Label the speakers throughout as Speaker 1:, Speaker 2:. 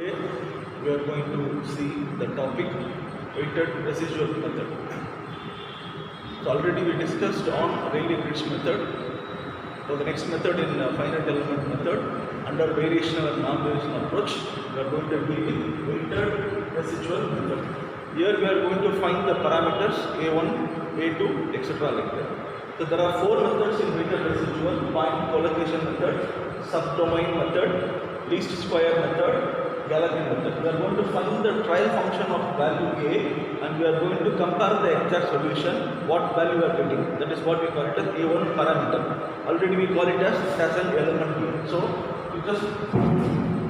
Speaker 1: Today we are going to see the topic weighted residual method. So already we discussed on Rayleigh-Ritz method. So the next method in finite element method under variational and non-variational approach, we are going to deal with weighted residual method. Here we are going to find the parameters A1, A2, etc. like that. So there are four methods in weighted residual: point collocation method, subdomain method, least square method, Gallatin method. We are going to find the trial function of value A and we are going to compare the exact solution, what value we are getting. That is what we call it as A1 parameter. Already we call it as an element B. So you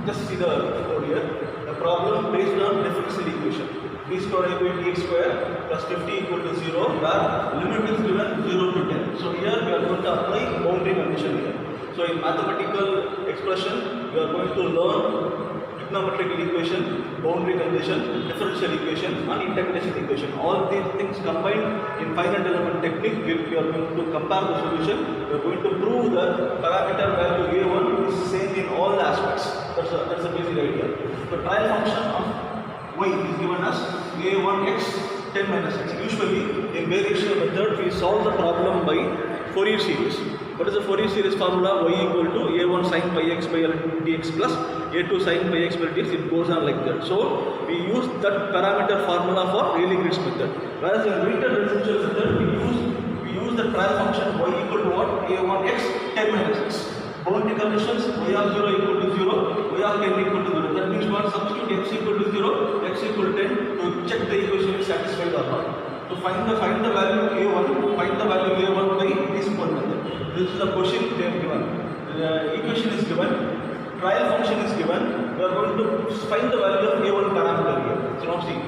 Speaker 1: just see the code here. The problem based on differential equation. B square equal to dx square plus 50 equal to 0, where limit is given 0 to 10. So here we are going to apply boundary condition here. So in mathematical expression, we are going to learn trigonometric equation, boundary condition, differential equation and integration equation. All these things combined in finite element technique, we are going to compare the solution. We are going to prove that parameter value A1 is same in all the aspects. That's the basic idea. The trial function of y is given as A1x 10 minus x. Usually in variational method we solve the problem by Fourier series. What is the Fourier series formula? Y equal to A1 sin pi x by L dx plus A2 sin pi x by dx. It goes on like that. So we use that parameter formula for Rayleigh-Ritz method. Whereas in weighted residual method we use the trial function y equal to what? A1x 10 minus x. Boundary conditions: y of 0 equal to 0, y of 10 equal to 0. That means what? Substitute x equal to 0, x equal to 10 to check the equation is satisfied or not. To find the value A1, find the value A1 by this one method. This is the question they have given. The equation is given, trial function is given. We are going to find the value of A1 parameter here. So now see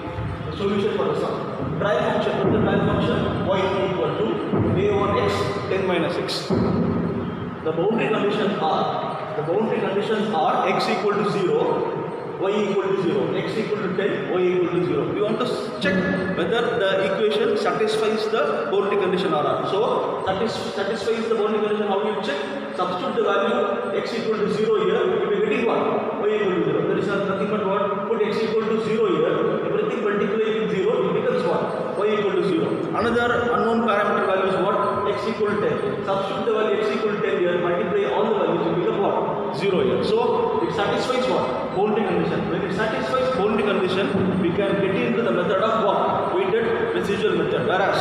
Speaker 1: the solution for the sum. Trial function, what is the trial function? Y equal to A1x 10 minus x. The boundary conditions are x equal to 0, y equal to 0, x equal to 10, y equal to 0. We want to check whether the equation satisfies the boundary condition or not. So satisfies the boundary condition. How do you check? Substitute the value x equal to 0 here. You will be getting what? Y equal to 0. There is nothing but what? Put x equal to 0 here. Everything multiplied with 0, it becomes what? Y equal to 0. Another unknown parameter value is what? X equal to 10. Substitute the value x equal to 10 here. Multiply all the values. It becomes what? 0 here. So it satisfies what? Boundary condition. When it satisfies boundary condition, we can get into the method of what? Weighted residual method. Whereas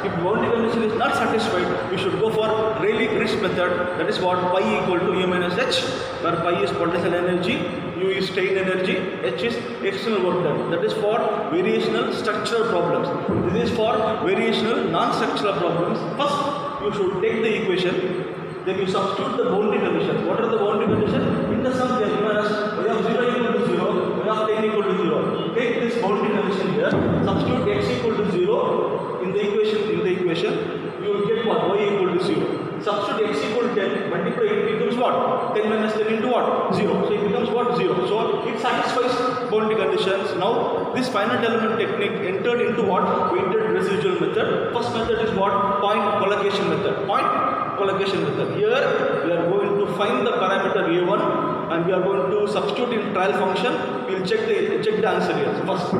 Speaker 1: if boundary condition is not satisfied, we should go for Rayleigh-Ritz method. That is what? Pi equal to U minus h, where pi is potential energy, U is strain energy, h is external work done. That is for variational structural problems. This is for variational non-structural problems. First, you should take the equation. Then you substitute the boundary conditions. What are the boundary conditions? In the sum they are given as y of 0 equal to 0, y of 10 equal to 0. Take this boundary condition here, substitute x equal to 0 in the equation, you will get what? Y equal to 0. Substitute x equal to 10, multiply it becomes what? 10 minus 10 into what? 0. So it becomes what? 0. So it satisfies boundary conditions. Now this finite element technique entered into what? Weighted residual method. First method is what? Point collocation method. Point collocation method. Here we are going to find the parameter A1 and we are going to substitute in trial function. We will check the answer here. So first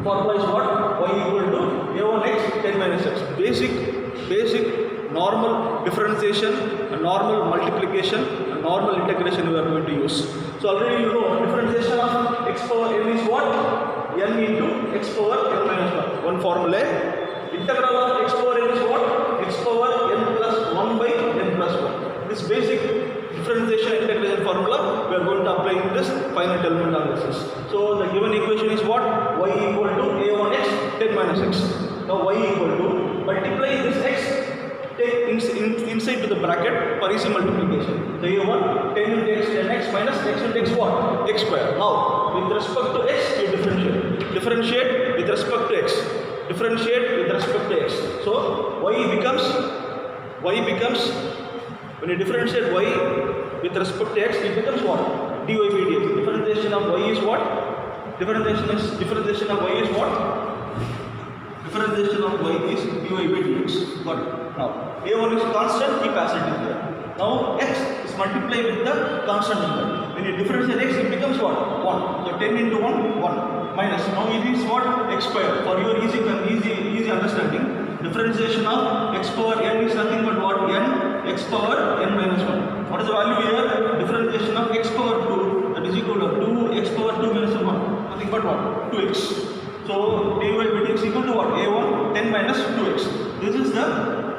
Speaker 1: formula is what? Y equal to A1x 10 minus x. Basic normal differentiation, normal multiplication, and normal integration we are going to use. So already you know differentiation of x power n is what? N into x power n minus 1. One formula. Integral of x power n is what? X power n plus 1 by n plus 1. This basic differentiation integration formula we are going to apply in this finite element analysis. So the given equation is what? Y equal to A1x 10 minus x. Now y equal to multiply this x, take inside to the bracket for easy multiplication. The A1 10 into x 10x minus x into x what? X square. Now with respect to x you differentiate. Differentiate with respect to x. Differentiate with respect to x. So y becomes when you differentiate y with respect to x, it becomes what? Dy by dx. Differentiation of y is what? Differentiation of y is what? Differentiation of y is dy by dx. Got it. Now a1 is constant, keep as it is here. Now x is multiplied with the constant number. When you differentiate x, it becomes what? 1. So 10 into 1, 1 minus. Now it is what? X square. For your easy understanding, differentiation of x power n is nothing but what? N x power n minus 1. What is the value here? Differentiation of x power 2, that is equal to 2 x power 2 minus 1. Nothing but what? 2x. So dy by dx equal to what? A1 10 minus 2x. This is the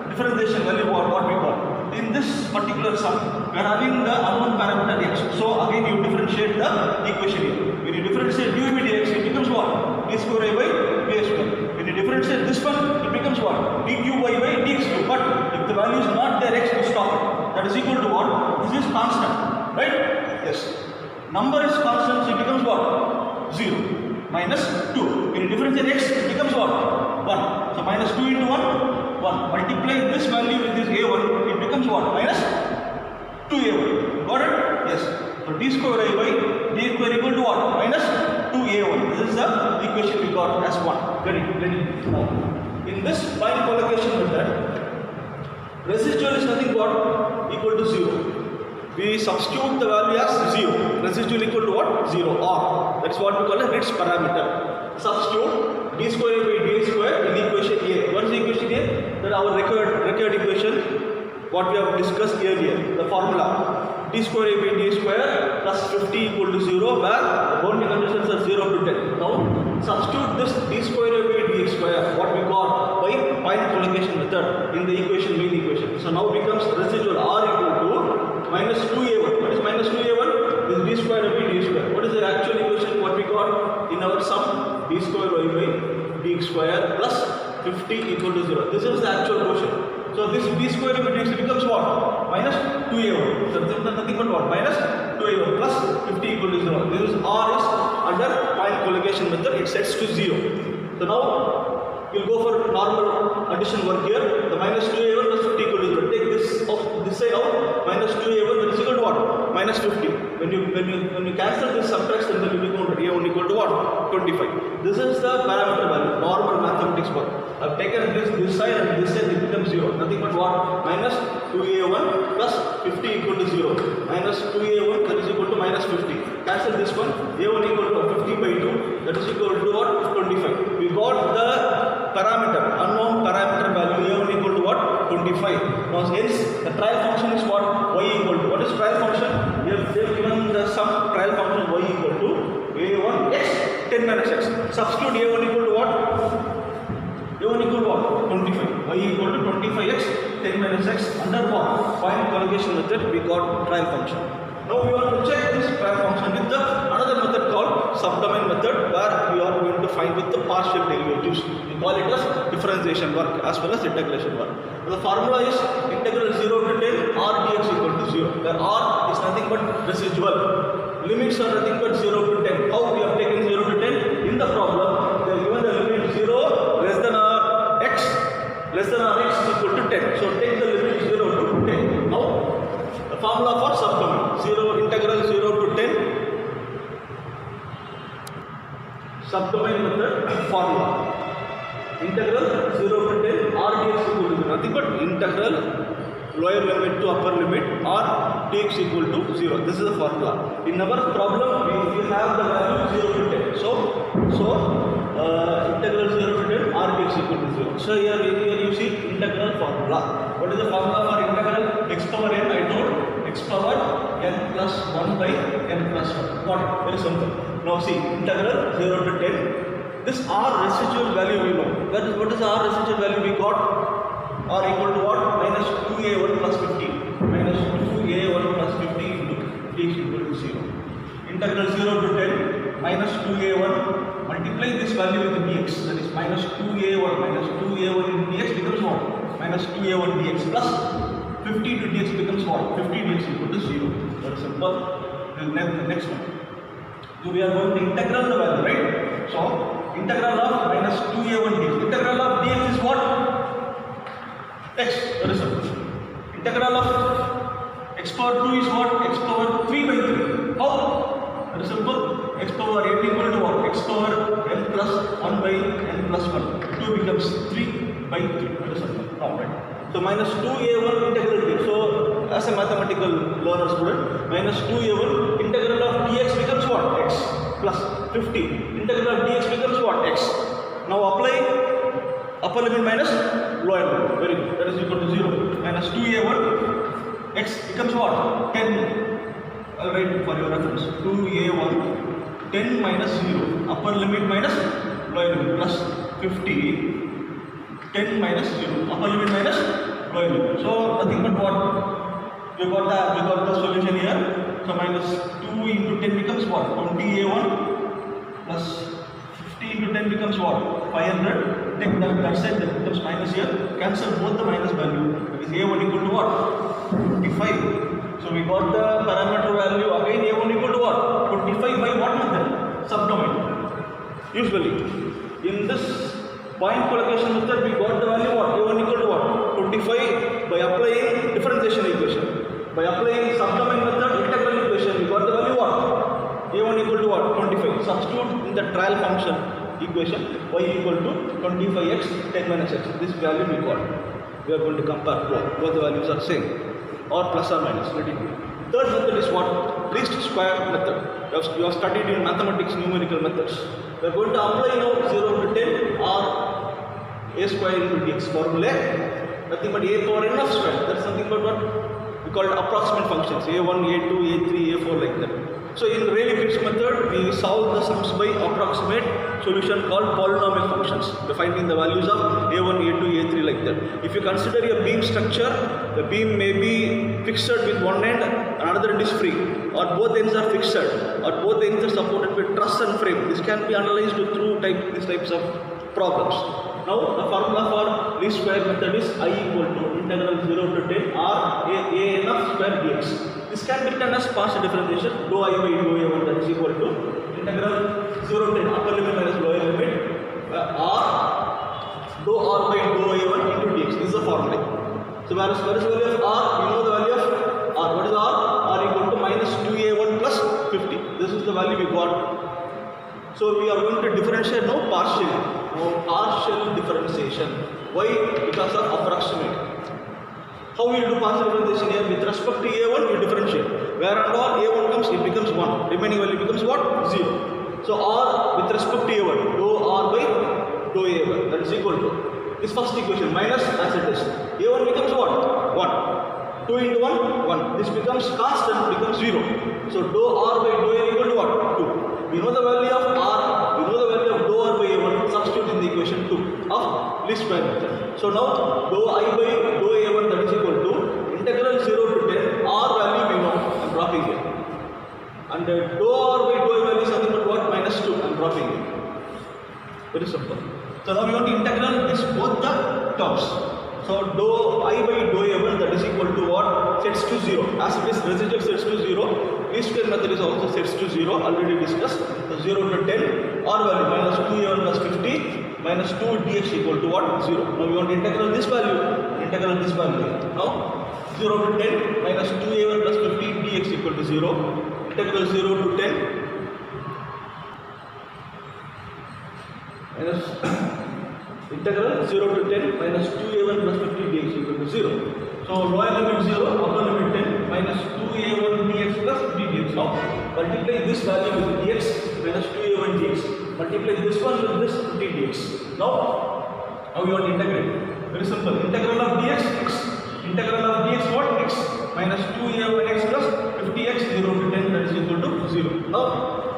Speaker 1: differentiation value what we got. In this particular sum, we are having the unknown parameter x. So again you differentiate the equation here. When you differentiate dy by dx, it becomes what? D square a by b square. When you differentiate this one, it becomes what? dqy by dx cube. But if the value is not there, x will stop it. That is equal to what? This is constant, right? Yes. Number is constant, so it becomes what? 0. Minus 2. When you differentiate x, it becomes what? 1. So minus 2 into 1, 1. Multiply this value with this a1, it becomes what? Minus 2a1. Got it? Yes. So d square a by d square equal to what? Minus 2a1. This is the equation we got as 1. Get it? Now, in this line collocation method, residual is nothing but equal to 0. We substitute the value as 0. Residual equal to what? 0 or. That's what we call a Ritz parameter. Substitute d square by d square in equation A. What is the equation A? That our required equation what we have discussed earlier. The formula d square by d square plus 50 equal to 0 where the boundary conditions are 0 to 10. Now substitute this d square by dx square what we got by point collocation method in the main equation. So now becomes residual r equal to minus 2a1. What is minus 2a1? This d square by d square. What is the actual equation what we got in our sum? D square y by dx square plus 50 equal to 0. This is the actual quotient. So this d square by dx becomes what? Minus 2a1. So this is nothing but what? Minus 2a1 plus 50 equal to 0. This is r is under point collocation method. It sets to 0. So now we'll go for normal addition work here. The minus 2a1 plus 50 equal to 0. Take this side out. Minus 2a1 that is equal to what? Minus 50. When you cancel this subtraction, then you become a1 equal to what? 25. This is the parameter value. Normal mathematics work. I've taken this side and this side, it becomes 0. Nothing but what? Minus 2a1 plus 50 equal to 0. Minus 2a1 that is equal to minus 50. Cancel this one. a1 equal to 50 by 2. That is equal to what? 25. We got the parameter, unknown parameter value a1 equal to what? 25. Now hence the trial function is what? Y equal to. What is trial function? They have given the sum trial function y equal to a1 x 10 minus x. Substitute a1 equal to what? a1 equal to what? 25. Y equal to 25x 10 minus x under what? Point collocation method we got trial function. Now we want to check this trial function with the another method called subdomain method where we are going to find with the partial derivatives. We call it as differentiation work as well as integration work. The formula is integral 0 to 10 r dx equal to 0 where r is nothing but residual. Limits are nothing but 0 to 10. How we have taken 0 to 10? In the problem they are given the limit 0 less than x is equal to 10. So take the limit 0 to 10. Now the formula for subdomain integral 0 to 10 subdomain method formula. Integral 0 to 10 r dx equal to 0. Nothing but integral lower limit to upper limit r dx equal to 0. This is the formula. In our problem we have the value 0 to 10. So integral 0 to 10 r dx equal to 0. So here you see integral formula. What is the formula for integral? X power n I told. X power n plus 1 by n plus 1. Got it? Very simple. Now see integral 0 to 10. This r residual value we know. What is the r residual value we got? R equal to what? Minus 2a1 plus 50. Minus 2a1 plus 50 into d is equal to 0. Integral 0 to 10 minus 2a1 multiply this value with dx, that is minus 2a1 in dx becomes what? Minus 2a1 dx plus 50 to dx becomes what? 50 dx equal to 0. Very simple. The next one. So we are going to integral the value, right? So integral of minus 2a1 dx. Integral of dx is what? X. Very simple. Integral of x power 2 is what? X power 3 by 3. How? Very simple. X power n equal to what? X power n plus 1 by n plus 1. 2 becomes 3 by 3. Very simple. Now, right? So minus 2a1 integral dx. So as a mathematical learner student, minus 2a1, integral of dx becomes what? X plus 50. Integral of dx becomes what? X. Now apply upper limit minus lower limit. Very good. That is equal to 0. Minus 2a1, x becomes what? 10. I'll write for your reference. 2a1, 10 minus 0. Upper limit minus lower limit plus 50. 10 minus 0. Upper limit minus lower limit. So nothing but what? We got the solution here. So minus 2 into 10 becomes what? 20a1 plus 50 into 10 becomes what? 500. Take that side, that becomes minus here. Cancel both the minus value. Because a1 equal to what? 25. So we got the parameter value again. a1 equal to what? 25 by what method? Subdomain. Usually in this point collocation method, we got the value what? a1 equal to what? 25 by applying differentiation equation. By applying subdomain method, integral equation, we got the value what? a1 equal to what? 25. Substitute in the trial function equation, y equal to 25x 10 minus x. This value we got. We are going to compare both the values are same or plus or minus. Third method is what? Least square method. You have studied in mathematics numerical methods. We are going to apply now 0 to 10 or a square into dx formula. Nothing but a power n of square. That's something but what we call approximate functions. a1, a2, a3, a4 like that. So in Rayleigh-Ritz method, we solve the sums by approximate solution called polynomial functions. By finding the values of a1, a2, a3 like that. If you consider a beam structure, the beam may be fixed with one end, another end is free, or both ends are fixed, or both ends are supported with truss and frame. This can be analyzed through these types of problems. Now the formula for least square method is I equal to integral 0 to 10 or a n of square dx. This can be written as partial differentiation dou I by dou a1, that is equal to integral 0 to 10 upper limit minus lower limit or dou r by dou a1 into dx. This is the formula. So where is the value of r? We know the value of r. What is r? R equal to minus 2a1 plus 50. This is the value we got. So we are going to differentiate now partially. Now partial differentiation. Why? Because of approximate. How we do partial differentiation here? With respect to a1, you differentiate. Where and all a1 comes, it becomes 1. Remaining value becomes what? 0. So r with respect to a1, dou r by dou a1, that is equal to this first equation minus as it is. a1 becomes what? 1. 2 into 1, 1. This becomes constant, becomes 0. So dou r by dou a equal to what? 2. We know the value of r, we know the value of dou r by a1, substitute in the equation 2 of least square method. So now dou I by dou a1, that is equal to integral 0 to 10, r value we know, I am dropping here. And dou r by dou a value is nothing but what? Minus 2, I am dropping here. Very simple. So now we want to integral this both the terms. So dou I by dou a1, that is equal to what? Sets to 0. As it is residual sets to 0. Least square method is also sets to 0, already discussed. So 0 to 10, r value minus 2a1 plus 50 minus 2 dx equal to what? 0. Now we want to integral this value, integral this value. Now 0 to 10 minus 2a1 plus 50 dx equal to 0. Integral 0 to 10 minus integral 0 to 10 minus 2a1 plus 50 dx equal to 0. So lower limit 0, upper limit 10 minus 2a1 dx plus 50 dx. Now multiply this value with dx minus 2a1 dx. Multiply this one with this 50 dx. Now we want to integrate. Very simple. Integral of dx x. Integral of dx what? X minus 2a1 x plus 50x 0 to 10, that is equal to 0. Now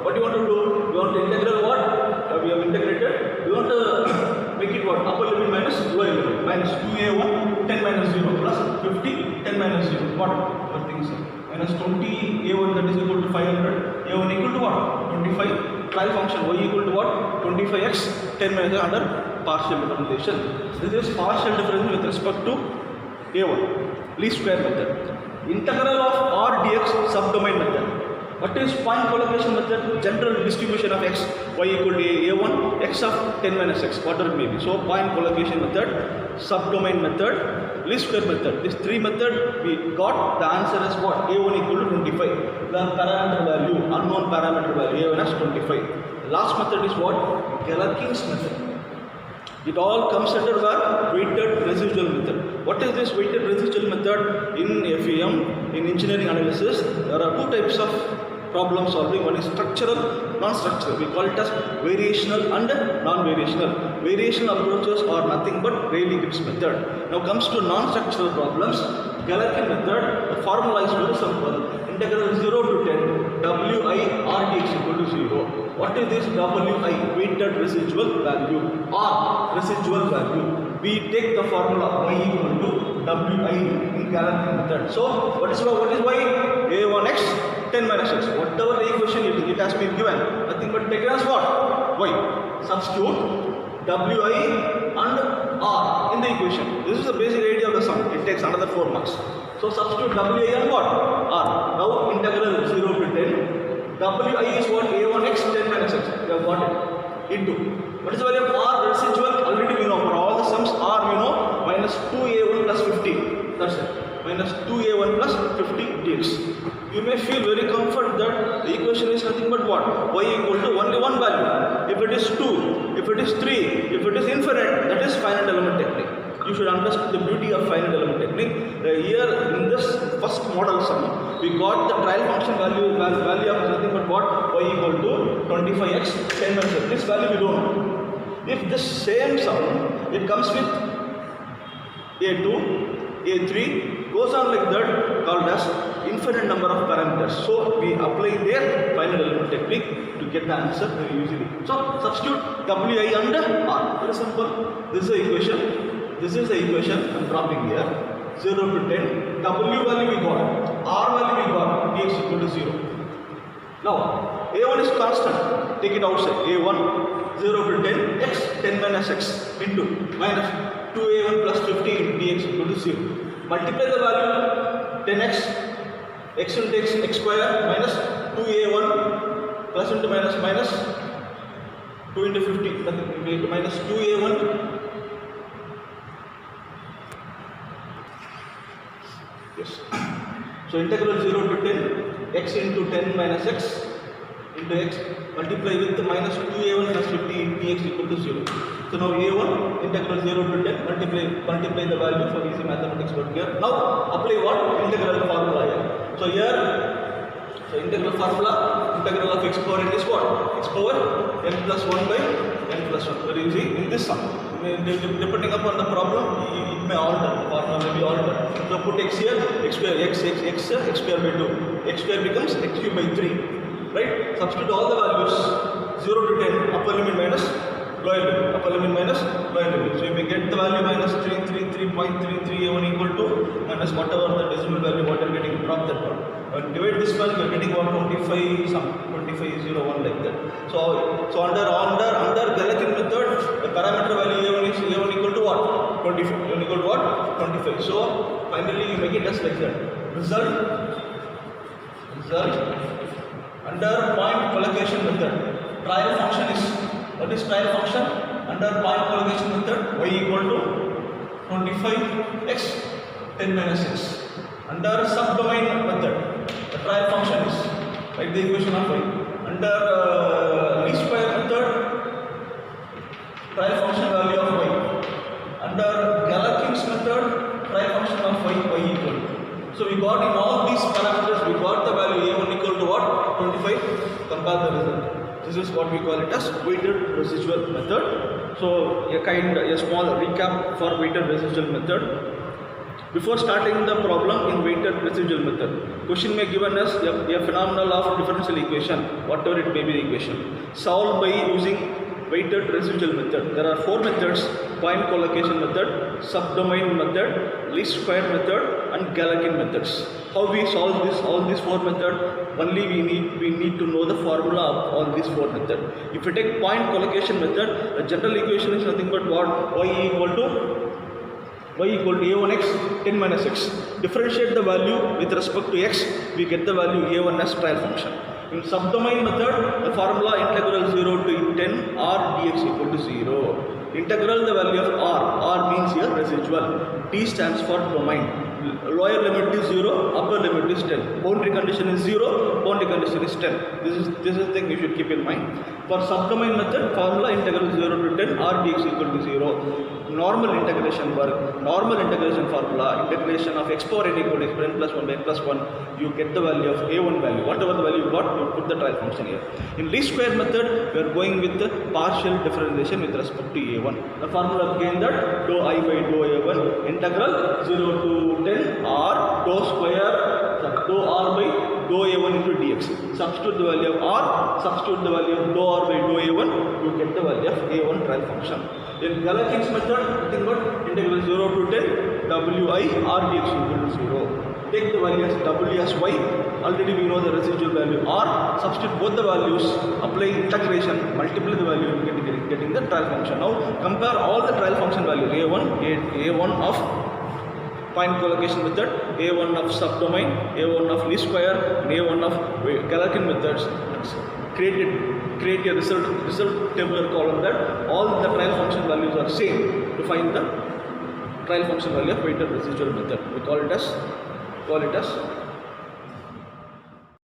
Speaker 1: what do you want to do? We want to integral what? We have integrated. We want to make it what? Upper limit minus lower limit. Minus 2a1 10 minus 0 plus 50 10 minus 0. What thing is it? Minus 20a1, that is equal to 500. a1 equal to what? 25. Trial function y equal to what? 25x 10 minus under partial differentiation. This is partial differentiation with respect to a1. Least square method. Integral of r dx subdomain method. What is point collocation method? General distribution of x, y equal to a1, x of 10 minus x, whatever it may be. So point collocation method, subdomain method, least square method. These three methods we got. The answer is what? a1 equal to 25. The parameter value, unknown parameter value, a1 as 25. The last method is what? Galerkin's method. It all comes under our weighted residual method. What is this weighted residual method in FEM, in engineering analysis? There are two types of problem solving. One is structural, non-structural. We call it as variational and non-variational. Variational approaches are nothing but Rayleigh-Gibbs method. Now comes to non-structural problems. Galerkin method, the formula is very simple. Integral 0 to 10 Wi Rdx equal to 0. What is this Wi? Weighted residual value. R, residual value. We take the formula y equal to Wi in Galerkin method. So what is y? A1x 10 minus x. Whatever the equation it has been given. Nothing but take it as what? Y. Substitute Wi and R in the equation. This is the basic idea of the sum. It takes another 4 marks. So substitute Wi and what? R. Now integral 0 to 10. Wi is what? A1x 10 minus x. We have got it. Into. What is the value of R residual? Already we know. For all the sums R we know. Minus 2A1 plus 50. That's it. Minus 2A1 plus 50 dx. You may feel very comfort that the equation is nothing but what? Y equal to only one value. If it is 2, if it is 3, if it is infinite, that is finite element technique. You should understand the beauty of finite element technique. Here in this first model sum, we got the trial function value of nothing but what? Y equal to 25x 10 minus x. This value we don't know. If this same sum, it comes with A2, A3, goes on like that, called as infinite number of parameters. So we apply their finite element technique to get the answer very easily. So substitute Wi and R. Very simple. This is the equation. This is the equation I am dropping here. 0 to 10. W value we got. R value we got. Dx equal to 0. Now A1 is constant. Take it outside. A1 0 to 10. X 10 minus x into minus 2A1 plus 50 dx equal to 0. Multiply the value 10x. X into x square minus 2A1 plus into minus 2 into 50 minus 2A1. Yes. So integral 0 to 10 x into 10 minus x into x multiply with the minus 2A1 plus 50 dx equal to 0. So now A1 integral 0 to 10 multiply the value for easy mathematics work here. Now apply what? Integral formula here. So here, integral formula, integral of x power n is what? X power n plus 1 by n plus 1. Very easy in this sum. Depending upon the problem, it may alter. The formula may be altered. So put x here, x square, x square by 2. X square becomes x cube by 3. Right? Substitute all the values 0 to 10, upper limit minus lower limit, upper limit minus lower limit. So you may get the value minus 333.33 A1 equal to minus whatever the decimal value what you are getting, drop that one. And divide this one, you are getting 125 2501 like that. So under Galerkin method, the parameter value A1 is A1 equal to what? 25. A1 equal to what? 25. So finally you make it as like that. Result under point collocation method. Trial function is, what is trial function? Under point collocation method, y equal to 25x 10 minus x. Under subdomain method, the trial function is, write the equation of y. Under least square method, trial function value of y. Under Galerkin's method, trial function of y equal to. So we got in all these parameters, we got the value A1 equal to what? 25. Compare the result. This is what we call it as weighted residual method. So a small recap for weighted residual method. Before starting the problem in weighted residual method, question may given us a phenomenon of differential equation, whatever it may be the equation, solved by using weighted residual method. There are 4 methods: point collocation method, subdomain method, least square method, and Galerkin methods. How we solve this? All these 4 methods. Only we need to know the formula of all these 4 methods. If you take point collocation method, the general equation is nothing but what? Y equal to A1x 10 minus x. Differentiate the value with respect to x, we get the value A1 as trial function. In subdomain method, the formula integral 0 to 10 r dx equal to 0. Integral the value of r means here residual. D stands for domain. lower limit is 0, upper limit is 10. Boundary condition is 0, boundary condition is 10. This is the thing you should keep in mind. For subdomain method, formula integral 0 to 10 r dx equal to 0. Normal integration work, normal integration formula, integration of x power n equal to x power n plus 1 by n plus 1, you get the value of a1 value. Whatever the value you got, you put the trial function here. In least square method, we are going with the partial differentiation with respect to a1. The formula again that dou I by dou a1 integral 0 to 10 r dou square dou r by dou a1 into dx. Substitute the value of r, substitute the value of dou r by dou a1, you get the value of a1 trial function. In Galerkin's method, nothing but integral 0 to 10 wi r dx equal to 0. Take the value as w as y. Already we know the residual value r. Substitute both the values, apply integration, multiply the value, getting the trial function. Now compare all the trial function values a1 of point collocation method, a1 of subdomain, a1 of least square, and a1 of Galerkin methods. Create a result tabular column that all the trial function values are same to find the trial function value of weighted residual method. We call it as